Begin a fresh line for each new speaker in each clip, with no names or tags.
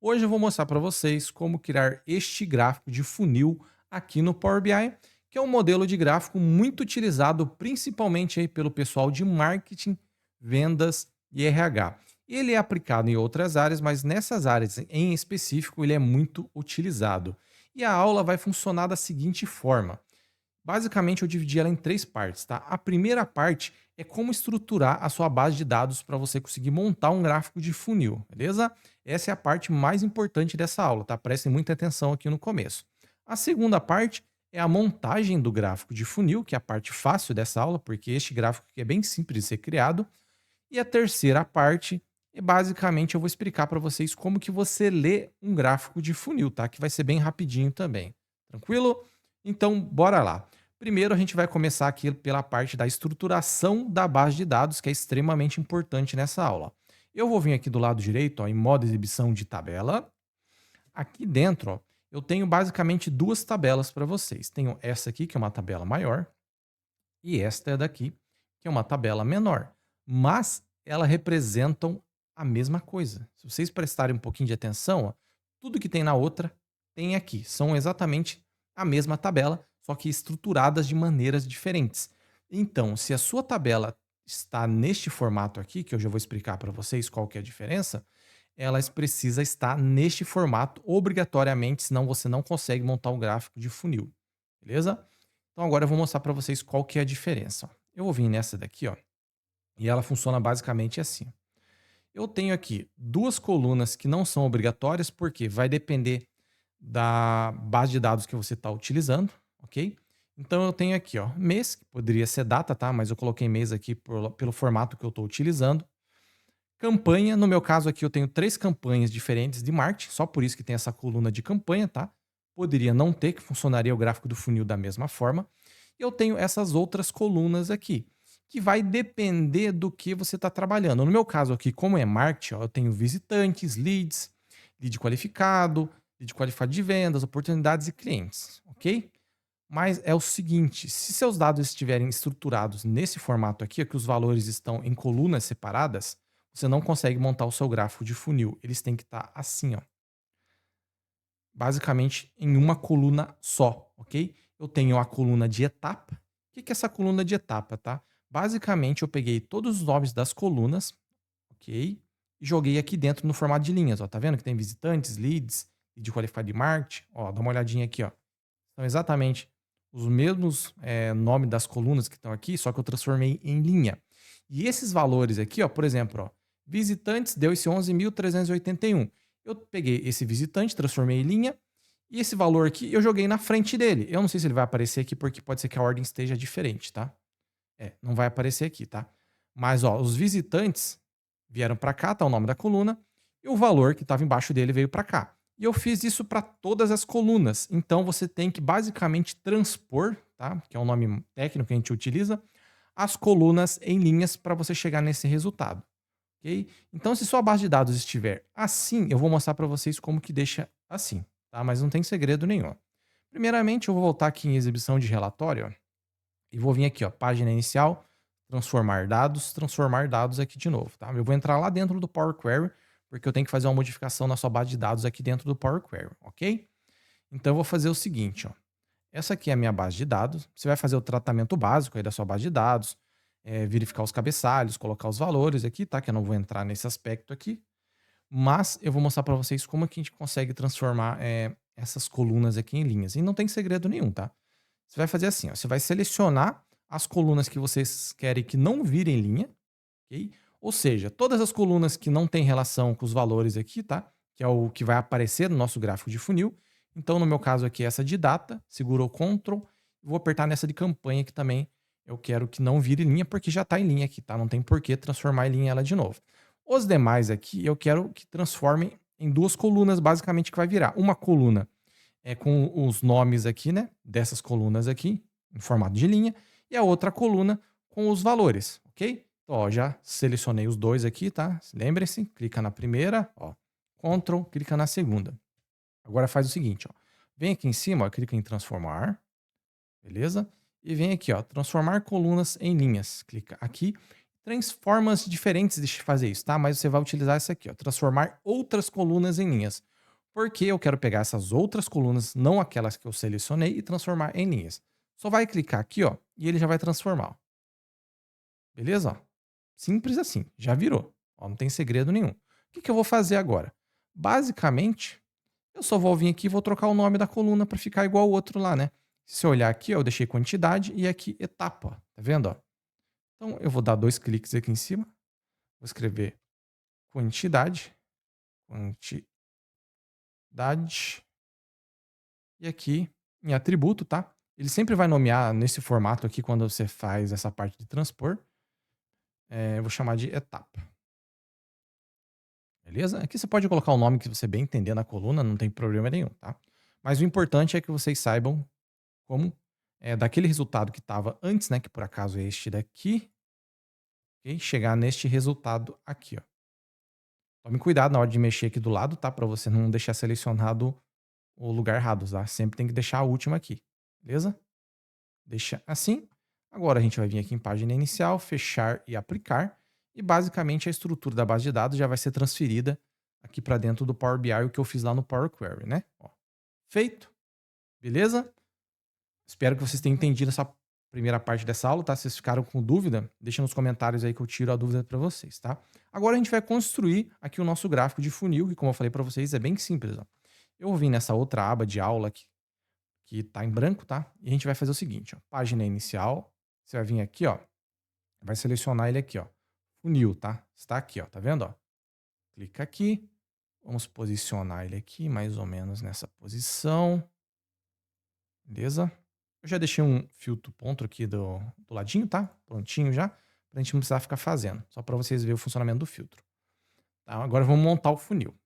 Hoje eu vou mostrar para vocês como criar este gráfico de funil aqui no Power BI, que é um modelo de gráfico muito utilizado principalmente aí pelo pessoal de marketing, vendas e RH. Ele é aplicado em outras áreas, mas nessas áreas em específico ele é muito utilizado. E a aula vai funcionar da seguinte forma. Basicamente, eu dividi ela em 3 partes, tá? A primeira parte é como estruturar a sua base de dados para você conseguir montar um gráfico de funil, beleza? Essa é a parte mais importante dessa aula, tá? Prestem muita atenção aqui no começo. A segunda parte é a montagem do gráfico de funil, que é a parte fácil dessa aula, porque este gráfico aqui é bem simples de ser criado. E a terceira parte é basicamente eu vou explicar para vocês como que você lê um gráfico de funil, tá? Que vai ser bem rapidinho também. Tranquilo? Então, bora lá. Primeiro, a gente vai começar aqui pela parte da estruturação da base de dados, que é extremamente importante nessa aula. Eu vou vir aqui do lado direito, ó, em modo exibição de tabela. Aqui dentro, ó, eu tenho basicamente duas tabelas para vocês. Tenho essa aqui, que é uma tabela maior, e esta é daqui, que é uma tabela menor. Mas elas representam a mesma coisa. Se vocês prestarem um pouquinho de atenção, ó, tudo que tem na outra tem aqui. São exatamente a mesma tabela, só que estruturadas de maneiras diferentes. Então, se a sua tabela está neste formato aqui, que eu já vou explicar para vocês qual que é a diferença, elas precisa estar neste formato obrigatoriamente, senão você não consegue montar um gráfico de funil. Beleza? Então agora eu vou mostrar para vocês qual que é a diferença, ó. Eu vou vir nessa daqui, ó, e ela funciona basicamente assim. Eu tenho aqui duas colunas que não são obrigatórias, porque vai depender da base de dados que você está utilizando, ok? Então eu tenho aqui, ó, mês, que poderia ser data, tá? Mas eu coloquei mês aqui pelo formato que eu estou utilizando. Campanha, no meu caso aqui eu tenho 3 campanhas diferentes de marketing, só por isso que tem essa coluna de campanha, tá? Poderia não ter, que funcionaria o gráfico do funil da mesma forma. Eu tenho essas outras colunas aqui, que vai depender do que você está trabalhando. No meu caso aqui, como é marketing, ó, eu tenho visitantes, leads, lead qualificado de vendas, oportunidades e clientes, ok? Mas é o seguinte, se seus dados estiverem estruturados nesse formato aqui, que os valores estão em colunas separadas, você não consegue montar o seu gráfico de funil. Eles têm que estar assim, ó, basicamente em uma coluna só, ok? Eu tenho a coluna de etapa. O que que é essa coluna de etapa, tá? Basicamente, eu peguei todos os nomes das colunas, ok? E joguei aqui dentro no formato de linhas, ó. Tá vendo que tem visitantes, leads, lead qualified de marketing? Ó, dá uma olhadinha aqui, ó. São exatamente os mesmos nomes das colunas que estão aqui, só que eu transformei em linha. E esses valores aqui, ó, por exemplo, ó, visitantes deu esse 11.381. Eu peguei esse visitante, transformei em linha, e esse valor aqui eu joguei na frente dele. Eu não sei se ele vai aparecer aqui, porque pode ser que a ordem esteja diferente, tá? É, não vai aparecer aqui, tá? Mas, ó, os visitantes vieram para cá, tá o nome da coluna, e o valor que estava embaixo dele veio para cá. E eu fiz isso para todas as colunas. Então você tem que basicamente transpor, tá? Que é o nome técnico que a gente utiliza, as colunas em linhas para você chegar nesse resultado, ok? Então, se sua base de dados estiver assim, eu vou mostrar para vocês como que deixa assim, tá? Mas não tem segredo nenhum. Primeiramente, eu vou voltar aqui em exibição de relatório, ó, e vou vir aqui, ó, página inicial, transformar dados aqui de novo, tá? Eu vou entrar lá dentro do Power Query, porque eu tenho que fazer uma modificação na sua base de dados aqui dentro do Power Query, ok? Então eu vou fazer o seguinte, ó. Essa aqui é a minha base de dados. Você vai fazer o tratamento básico aí da sua base de dados, verificar os cabeçalhos, colocar os valores aqui, tá? Que eu não vou entrar nesse aspecto aqui. Mas eu vou mostrar para vocês como é que a gente consegue transformar essas colunas aqui em linhas. E não tem segredo nenhum, tá? Você vai fazer assim, ó, você vai selecionar as colunas que vocês querem que não virem linha, ok? Ou seja, todas as colunas que não têm relação com os valores aqui, tá? Que é o que vai aparecer no nosso gráfico de funil. Então, no meu caso aqui, essa de data, segura o Ctrl, vou apertar nessa de campanha que também eu quero que não vire linha, porque já está em linha aqui, tá? Não tem por que transformar em linha ela de novo. Os demais aqui, eu quero que transformem em duas colunas, basicamente, que vai virar. Uma coluna com os nomes aqui, né, dessas colunas aqui, em formato de linha, e a outra coluna com os valores, ok? Então, ó, já selecionei os dois aqui, tá? Lembre-se, clica na primeira, ó, Ctrl, clica na segunda. Agora faz o seguinte, ó, vem aqui em cima, ó, clica em transformar, beleza? E vem aqui, ó, transformar colunas em linhas. Clica aqui. Tem formas diferentes de fazer isso, tá? Mas você vai utilizar essa aqui, ó, transformar outras colunas em linhas. Porque eu quero pegar essas outras colunas, não aquelas que eu selecionei, e transformar em linhas. Só vai clicar aqui, ó, e ele já vai transformar, ó. Beleza? Ó, simples assim, já virou. Ó, não tem segredo nenhum. O que que eu vou fazer agora? Basicamente, eu só vou vir aqui e vou trocar o nome da coluna para ficar igual o outro lá, né? Se eu olhar aqui, ó, eu deixei quantidade e aqui etapa, ó. Tá vendo, ó? Então eu vou dar 2 cliques aqui em cima, vou escrever quantidade, quantidade, e aqui em atributo, tá? Ele sempre vai nomear nesse formato aqui quando você faz essa parte de transpor. Eu vou chamar de etapa. Beleza? Aqui você pode colocar o nome que você bem entender na coluna, não tem problema nenhum, tá? Mas o importante é que vocês saibam como daquele resultado que estava antes, né? Que por acaso é este daqui, ok? Chegar neste resultado aqui, ó. Tome cuidado na hora de mexer aqui do lado, tá? Para você não deixar selecionado o lugar errado, tá? Sempre tem que deixar a última aqui, beleza? Deixa assim. Agora a gente vai vir aqui em página inicial, fechar e aplicar. E basicamente a estrutura da base de dados já vai ser transferida aqui para dentro do Power BI, o que eu fiz lá no Power Query, né? Ó, feito, beleza? Espero que vocês tenham entendido essa primeira parte dessa aula, tá? Se vocês ficaram com dúvida, deixa nos comentários aí que eu tiro a dúvida para vocês, tá? Agora a gente vai construir aqui o nosso gráfico de funil, que como eu falei para vocês, é bem simples, ó. Eu vou vir nessa outra aba de aula aqui, que tá em branco, tá? E a gente vai fazer o seguinte, ó, página inicial, você vai vir aqui, ó, vai selecionar ele aqui, ó, funil, tá? Está aqui, ó, tá vendo, ó? Clica aqui, vamos posicionar ele aqui, mais ou menos nessa posição, beleza? Eu já deixei um filtro ponto aqui do ladinho, tá? Prontinho já, pra gente não precisar ficar fazendo, só para vocês verem o funcionamento do filtro. Tá? Agora vamos montar o funil.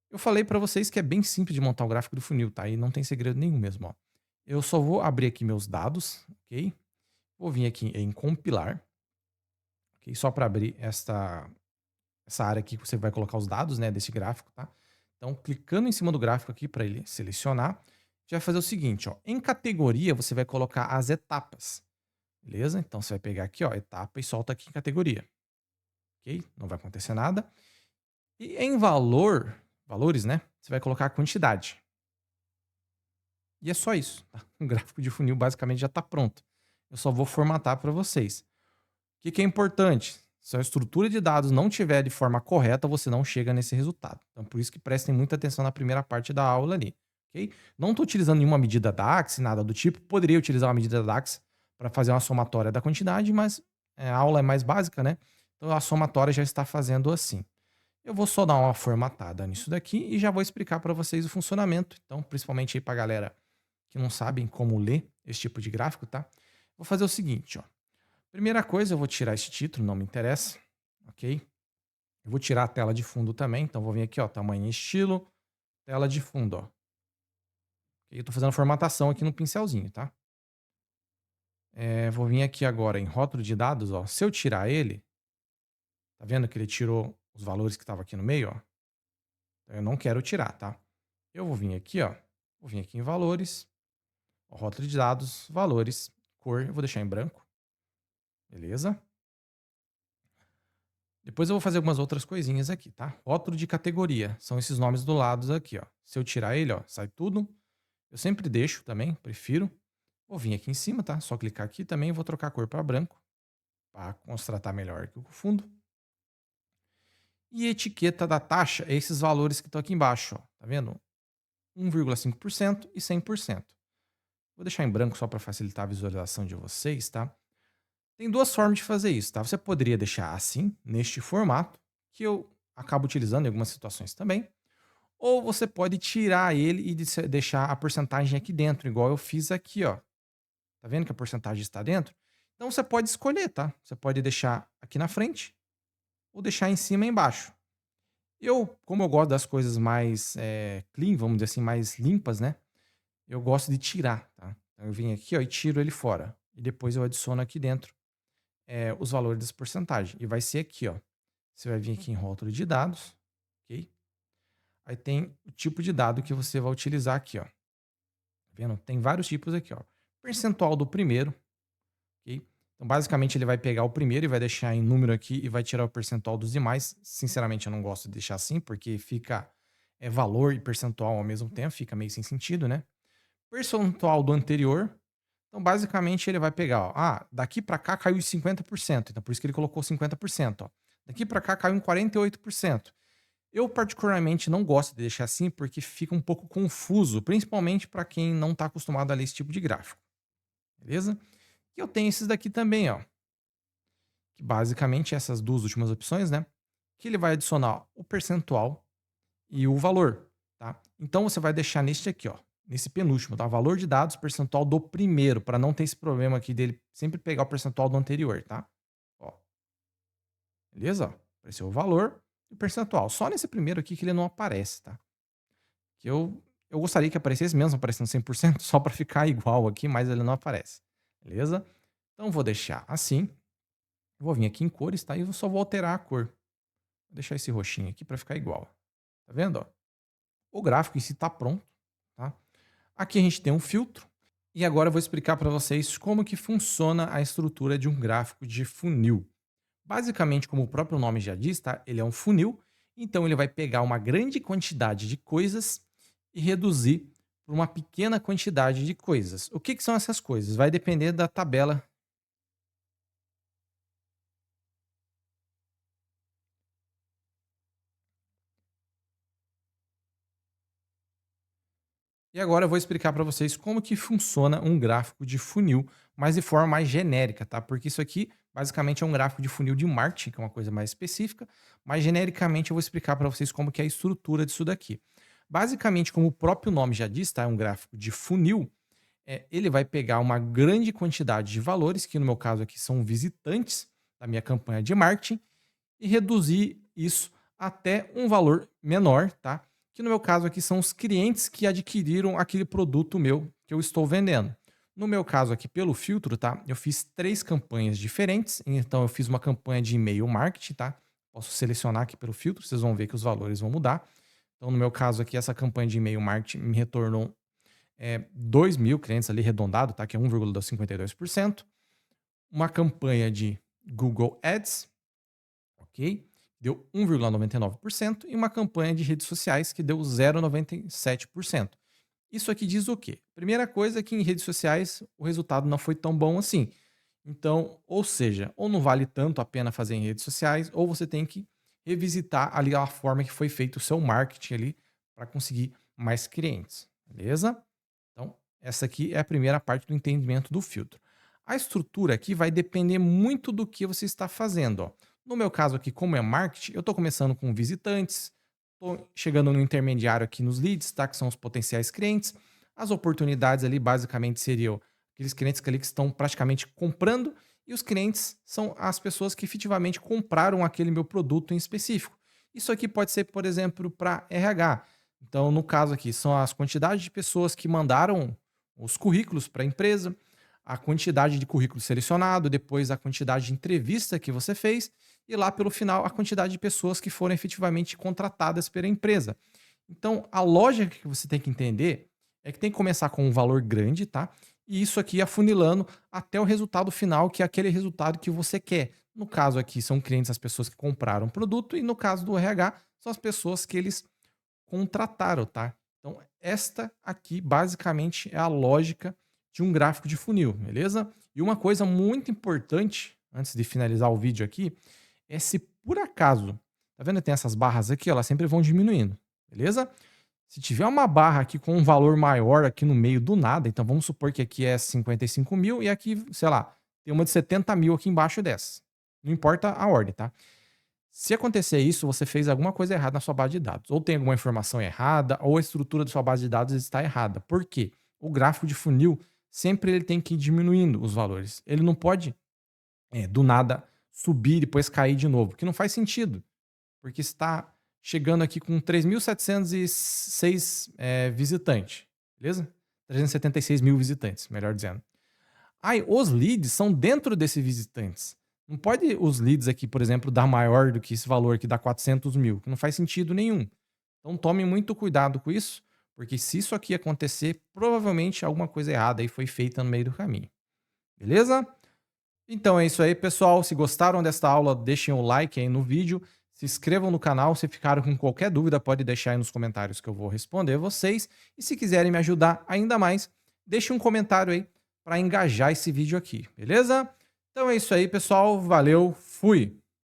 Eu falei para vocês que é bem simples de montar o gráfico do funil, tá? E não tem segredo nenhum mesmo, ó. Eu só vou abrir aqui meus dados, ok? Vou vir aqui em compilar, ok? Só para abrir essa área aqui que você vai colocar os dados, né, desse gráfico, tá? Então, clicando em cima do gráfico aqui para ele selecionar, a gente vai fazer o seguinte, ó. Em categoria, você vai colocar as etapas, beleza? Então, você vai pegar aqui, ó, etapa e solta aqui em categoria, ok? Não vai acontecer nada. E em valores, né, você vai colocar a quantidade. E é só isso, tá? O gráfico de funil basicamente já está pronto. Eu só vou formatar para vocês. O que que é importante? Se a estrutura de dados não tiver de forma correta, você não chega nesse resultado. Então, por isso que prestem muita atenção na primeira parte da aula ali, ok? Não estou utilizando nenhuma medida DAX, nada do tipo. Poderia utilizar uma medida DAX para fazer uma somatória da quantidade, mas a aula é mais básica, né? Então, a somatória já está fazendo assim. Eu vou só dar uma formatada nisso daqui e já vou explicar para vocês o funcionamento. Então, principalmente aí para a galera que não sabem como ler esse tipo de gráfico, tá? Vou fazer o seguinte, ó. Primeira coisa, eu vou tirar esse título, não me interessa, ok? Eu vou tirar a tela de fundo também, então vou vir aqui, ó, tamanho e estilo, tela de fundo, ó. Eu tô fazendo formatação aqui no pincelzinho, tá? Vou vir aqui agora em rótulo de dados, ó. Se eu tirar ele, tá vendo que ele tirou os valores que estavam aqui no meio, ó? Então eu não quero tirar, tá? Eu vou vir aqui, ó. Vou vir aqui em valores, ó, rótulo de dados, valores, cor, eu vou deixar em branco. Beleza? Depois eu vou fazer algumas outras coisinhas aqui, tá? Rótulo de categoria, são esses nomes do lado aqui, ó. Se eu tirar ele, ó, sai tudo. Eu sempre deixo também, prefiro. Vou vir aqui em cima, tá? Só clicar aqui também, vou trocar a cor para branco, para contrastar melhor aqui com o fundo. E etiqueta da taxa é esses valores que estão aqui embaixo, ó. Tá vendo? 1,5% e 100%. Vou deixar em branco só para facilitar a visualização de vocês, tá? Tem duas formas de fazer isso, tá? Você poderia deixar assim, neste formato, que eu acabo utilizando em algumas situações também. Ou você pode tirar ele e deixar a porcentagem aqui dentro, igual eu fiz aqui, ó. Tá vendo que a porcentagem está dentro? Então você pode escolher, tá? Você pode deixar aqui na frente ou deixar em cima e embaixo. Como eu gosto das coisas mais clean, vamos dizer assim, mais limpas, né? Eu gosto de tirar, tá? Então eu venho aqui, ó, e tiro ele fora. E depois eu adiciono aqui dentro os valores dessa porcentagem. E vai ser aqui, ó. Você vai vir aqui em rótulo de dados, ok? Aí tem o tipo de dado que você vai utilizar aqui, ó. Tá vendo? Tem vários tipos aqui, ó. Percentual do primeiro, ok? Então, basicamente, ele vai pegar o primeiro e vai deixar em número aqui e vai tirar o percentual dos demais. Sinceramente, eu não gosto de deixar assim, porque fica é valor e percentual ao mesmo tempo, fica meio sem sentido, né? Percentual do anterior. Então, basicamente, ele vai pegar, ó, daqui para cá caiu 50%, então por isso que ele colocou 50%, ó. Daqui para cá caiu em 48%. Eu particularmente não gosto de deixar assim porque fica um pouco confuso, principalmente para quem não está acostumado a ler esse tipo de gráfico, beleza? E eu tenho esses daqui também, ó, que basicamente essas duas últimas opções, né? Que ele vai adicionar o percentual e o valor, tá? Então você vai deixar neste aqui, ó, nesse penúltimo, tá? Valor de dados, percentual do primeiro, para não ter esse problema aqui dele sempre pegar o percentual do anterior, tá? Ó, beleza? Ó, apareceu o valor e o percentual. Só nesse primeiro aqui que ele não aparece, tá? Que eu gostaria que aparecesse mesmo aparecendo 100%, só para ficar igual aqui, mas ele não aparece, beleza? Então vou deixar assim. Vou vir aqui em cores, tá? E eu só vou alterar a cor. Vou deixar esse roxinho aqui para ficar igual. Tá vendo, ó? O gráfico em si está pronto, tá? Aqui a gente tem um filtro e agora eu vou explicar para vocês como que funciona a estrutura de um gráfico de funil. Basicamente, como o próprio nome já diz, tá? Ele é um funil, então ele vai pegar uma grande quantidade de coisas e reduzir para uma pequena quantidade de coisas. O que que são essas coisas? Vai depender da tabela. E agora eu vou explicar para vocês como que funciona um gráfico de funil, mas de forma mais genérica, tá? Porque isso aqui basicamente é um gráfico de funil de marketing, que é uma coisa mais específica, mas genericamente eu vou explicar para vocês como que é a estrutura disso daqui. Basicamente, como o próprio nome já diz, tá? É um gráfico de funil, ele vai pegar uma grande quantidade de valores, que no meu caso aqui são visitantes da minha campanha de marketing, e reduzir isso até um valor menor, tá? Que no meu caso aqui são os clientes que adquiriram aquele produto meu que eu estou vendendo. No meu caso aqui, pelo filtro, tá? Eu fiz 3 campanhas diferentes. Então, eu fiz uma campanha de e-mail marketing, tá? Posso selecionar aqui pelo filtro, vocês vão ver que os valores vão mudar. Então, no meu caso aqui, essa campanha de e-mail marketing me retornou 2.000 clientes ali arredondado, tá? Que é 1,52%. Uma campanha de Google Ads, ok? Deu 1,99% e uma campanha de redes sociais que deu 0,97%. Isso aqui diz o quê? Primeira coisa é que em redes sociais o resultado não foi tão bom assim. Então, ou seja, ou não vale tanto a pena fazer em redes sociais, ou você tem que revisitar ali a forma que foi feito o seu marketing ali para conseguir mais clientes, beleza? Então, essa aqui é a primeira parte do entendimento do filtro. A estrutura aqui vai depender muito do que você está fazendo, ó. No meu caso aqui, como é marketing, eu estou começando com visitantes, estou chegando no intermediário aqui nos leads, tá? Que são os potenciais clientes. As oportunidades ali basicamente seriam aqueles clientes que ali que estão praticamente comprando, e os clientes são as pessoas que efetivamente compraram aquele meu produto em específico. Isso aqui pode ser, por exemplo, para RH. Então, no caso aqui, são as quantidades de pessoas que mandaram os currículos para a empresa, a quantidade de currículo selecionado, depois a quantidade de entrevista que você fez, e lá pelo final a quantidade de pessoas que foram efetivamente contratadas pela empresa. Então, a lógica que você tem que entender é que tem que começar com um valor grande, tá? E isso aqui afunilando até o resultado final, que é aquele resultado que você quer. No caso aqui, são clientes as pessoas que compraram o produto, e no caso do RH, são as pessoas que eles contrataram, tá? Então, esta aqui basicamente é a lógica de um gráfico de funil, beleza? E uma coisa muito importante, antes de finalizar o vídeo aqui, é se por acaso, tá vendo? Tem essas barras aqui, elas sempre vão diminuindo, beleza? Se tiver uma barra aqui com um valor maior aqui no meio do nada, então vamos supor que aqui é 55 mil e aqui, sei lá, tem uma de 70 mil aqui embaixo dessa. Não importa a ordem, tá? Se acontecer isso, você fez alguma coisa errada na sua base de dados. Ou tem alguma informação errada, ou a estrutura da sua base de dados está errada. Por quê? O gráfico de funil sempre ele tem que ir diminuindo os valores. Ele não pode, do nada, subir e depois cair de novo, que não faz sentido. Porque está chegando aqui com 3.706 visitantes, beleza? 376 mil visitantes, melhor dizendo. Aí, os leads são dentro desses visitantes. Não pode os leads aqui, por exemplo, dar maior do que esse valor que dá 400 mil, que não faz sentido nenhum. Então tome muito cuidado com isso, porque se isso aqui acontecer, provavelmente alguma coisa errada aí foi feita no meio do caminho. Beleza? Então é isso aí, pessoal. Se gostaram desta aula, deixem o like aí no vídeo. Se inscrevam no canal, se ficaram com qualquer dúvida, pode deixar aí nos comentários que eu vou responder vocês. E se quiserem me ajudar ainda mais, deixe um comentário aí para engajar esse vídeo aqui, beleza? Então é isso aí, pessoal. Valeu, fui!